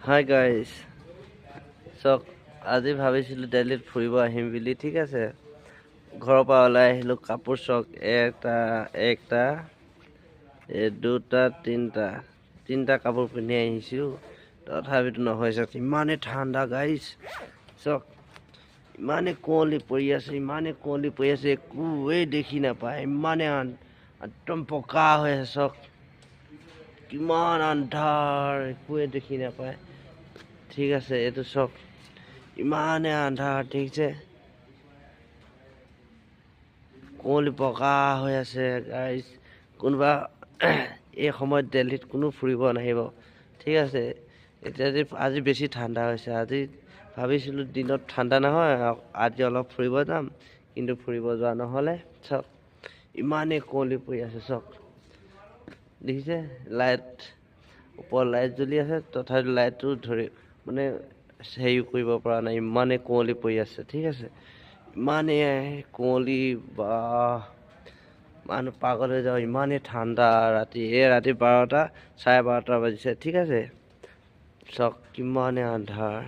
Hi guys, চক আজি ভাবিছিলোঁ দিল্লীত ফুৰিব আহিম বুলি। ঠিক আছে, ঘৰৰ পৰা ওলাই আহিলোঁ। কাপোৰ চক একটা দুটা তিনিটা কাপোৰ পিন্ধি আহিছোঁ। তথাপিতো নহয় চক, ইমানেই ঠাণ্ডা গাইজ। চক ইমানেই কুঁৱলী পৰি আছে, একোৱেই দেখি নাপায়। ইমানেই একদম পকা হৈ আছে। চক কিমান আন্ধাৰ, একোৱে দেখি নাপায়। ঠিক আছে, এইটো চক ইমানে আন্ধাৰ দেখিছে, কুঁৱলী পকা হৈ আছে গাইজ। কোনোবা এই সময়ত দিল্লীত কোনো ফুৰিব নাহিব। ঠিক আছে, এতিয়া আজি বেছি ঠাণ্ডা হৈছে। আজি ভাবিছিলোঁ দিনত ঠাণ্ডা নহয়, আজি অলপ ফুৰিব যাম, কিন্তু ফুৰিব যোৱা নহ'লে। চক ইমানেই কুঁৱলী পৰি আছে। চক দেখিছে, ওপৰত লাইট জ্বলি আছে, তথাপি লাইটটো মানে হেৰি কৰিব পৰা নাই, ইমানেই কুঁৱলী পৰি আছে। ঠিক আছে, ইমানেই কুঁৱলী, বা মানুহ পাগল হৈ যাওঁ। ইমানেই ঠাণ্ডা ৰাতি 12টা 12:30 বাজিছে। ঠিক আছে, চক কিমানেই আন্ধাৰ।